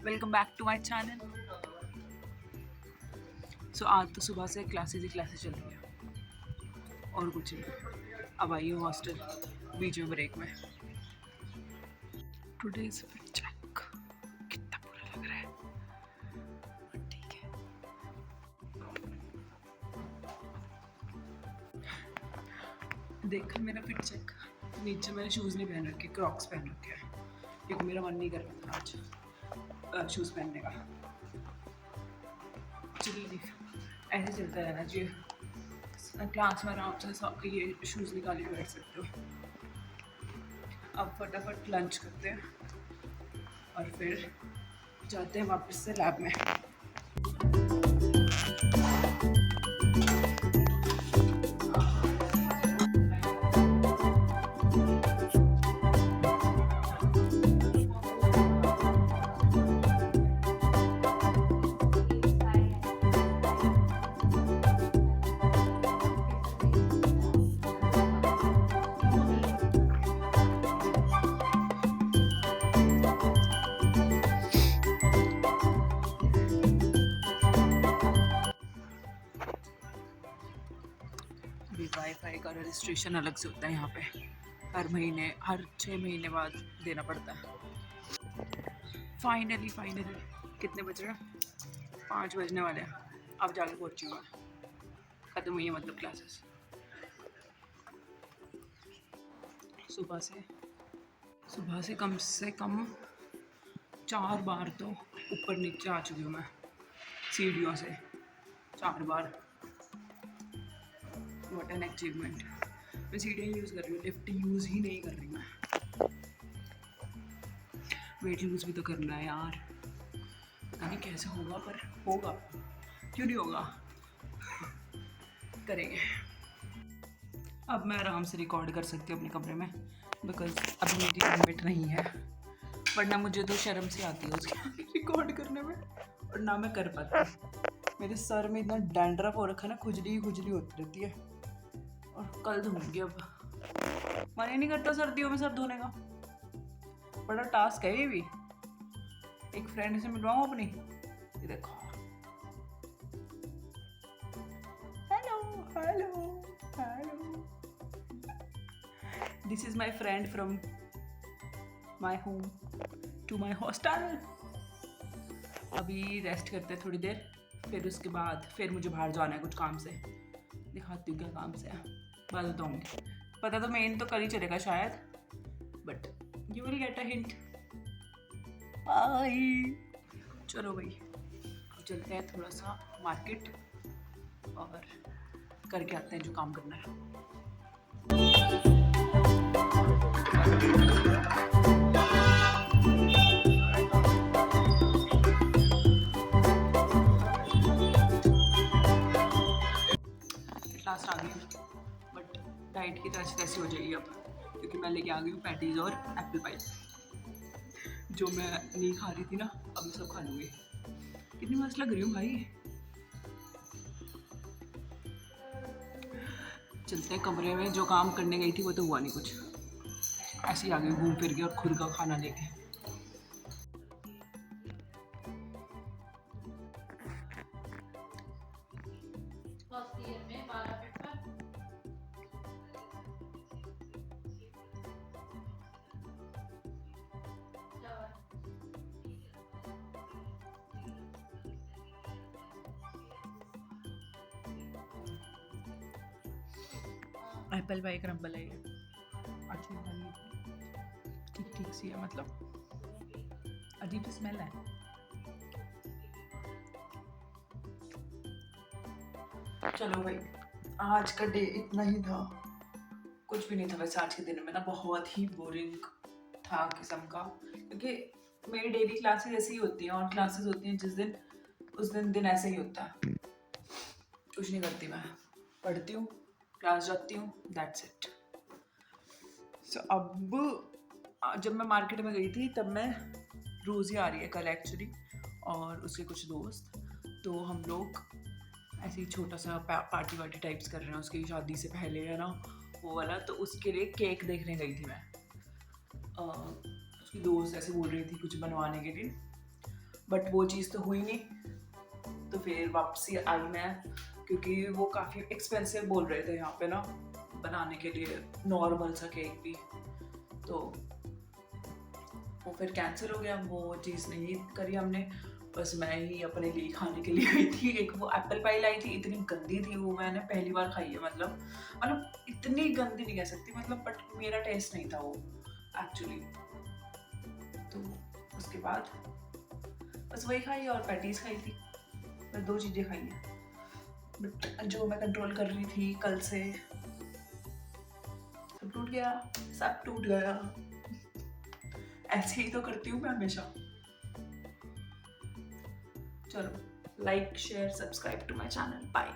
Welcome back to my channel. So आज तो सुबह से क्लासेस ही क्लासेस चल रही है और कुछ नहीं। अब आई हूँ हॉस्टल बीच में ब्रेक में। Today is fit check. कितना बुरा लग रहा है, ठीक है। देखा मेरा फिट चेक। नीचे मैंने शूज़ नहीं पहन रखे, क्रॉक्स पहन रखे हैं क्योंकि मेरा मन नहीं कर रहा था आज शूज़ पहनने का। चलिए ऐसे चलता रहना चाहिए। क्लास में आराम से ये शूज़ निकाल के बैठ सकते हो। अब फटाफट लंच करते हैं और फिर जाते हैं वापस से लैब में। वाईफाई का रजिस्ट्रेशन अलग से होता है यहाँ पे, हर 6 महीने बाद देना पड़ता है। फाइनली कितने बज रहे हैं? 5 बजने वाले हैं। अब जाके पहुँची हूँ मैं, ख़त्म हुई है मतलब क्लासेस। सुबह से कम 4 बार तो ऊपर नीचे आ चुकी हूँ मैं सीढ़ियों से 4 बार। What an achievement. मैं सीढ़ियाँ यूज़ कर रही हूँ, लिफ्ट यूज़ ही नहीं कर रही मैं। वेट लूज़ भी तो करना है यार, पता नहीं कैसे होगा पर होगा, क्यों नहीं होगा, करेंगे। अब मैं आराम से रिकॉर्ड कर सकती हूँ अपने कमरे में बिकॉज अभी मेरी रूममेट नहीं है, वरना मुझे तो शर्म सी आती है उसके रिकॉर्ड करने में और ना मैं कर पाती। मेरे सर में इतना डैंड्रफ हो रखा है ना, खुजली होती रहती है और कल धोऊंगी। अब मन ही नहीं करता सर्दियों में सर धोने का, बड़ा टास्क है ये भी। एक फ्रेंड से मिलवाऊँ अपनी, ये देखो। Hello this is my friend from my home to my hostel. अभी रेस्ट करते हैं थोड़ी देर, फिर उसके बाद फिर मुझे बाहर जाना है कुछ काम से। दिखाती हूँ क्या काम से है, बात बताऊँगी। पता तो मेन तो कल ही चलेगा शायद, but you will get a hint. चलो भाई चलते हैं थोड़ा सा मार्केट और करके आते हैं जो काम करना है। लास्ट आ गई बट डाइट की तरह तैसी हो जाएगी अब, क्योंकि मैं लेके आ गई हूँ पैटीज और एप्पल पाई। जो मैं नहीं खा रही थी ना, अब मैं सब खा लूँगी। कितनी मस्त लग रही हूँ भाई। चलते हैं कमरे में, जो काम करने गई थी वो तो हुआ नहीं कुछ, ऐसे ही आ गई घूम फिर के और खुद का खाना लेके। एप्पल पाई क्रम्बल है ये, अच्छी वाली, ठीक सी है, मतलब अजीब सी स्मेल है। चलो भाई आज का डे इतना ही था, कुछ भी नहीं था वैसे। आज के दिन में ना बहुत ही बोरिंग था किस्म का, क्योंकि मेरी डेली क्लासेस ऐसी ही होती हैं और क्लासेस होती हैं जिस दिन उस दिन ऐसे ही होता है। कुछ नहीं करती मैं, पढ़ती हूँ, क्लास जाती हूँ, दैट्स इट। सो अब जब मैं मार्केट में गई थी तब मैं, रोज़ी आ रही है कल एक्चुअली और उसके कुछ दोस्त, तो हम लोग ऐसे ही छोटा सा पार्टी वार्टी टाइप्स कर रहे हैं उसकी शादी से पहले, है ना वो वाला। तो उसके लिए केक देखने गई थी मैं। उसकी दोस्त ऐसे बोल रही थी कुछ बनवाने के लिए, बट वो चीज़ तो हुई नहीं। तो फिर वापसी आई मैं, क्योंकि वो काफ़ी एक्सपेंसिव बोल रहे थे यहाँ पे ना बनाने के लिए नॉर्मल सा केक भी, तो वो फिर कैंसिल हो गया, वो चीज़ नहीं करी हमने। बस मैं ही अपने लिए खाने के लिए आई थी। एक वो एप्पल पाई लाई थी, इतनी गंदी थी वो, मैंने पहली बार खाई है। मतलब इतनी गंदी नहीं कह सकती मतलब, बट मेरा टेस्ट नहीं था वो एक्चुअली। तो उसके बाद बस वही खाई और पैटीज खाई थी, बस 2 चीज़ें खाई हैं। बट जो मैं कंट्रोल कर रही थी कल से, सब टूट गया, सब टूट गया। ऐसे ही तो करती हूँ मैं हमेशा। चलो, like share subscribe to my channel, bye.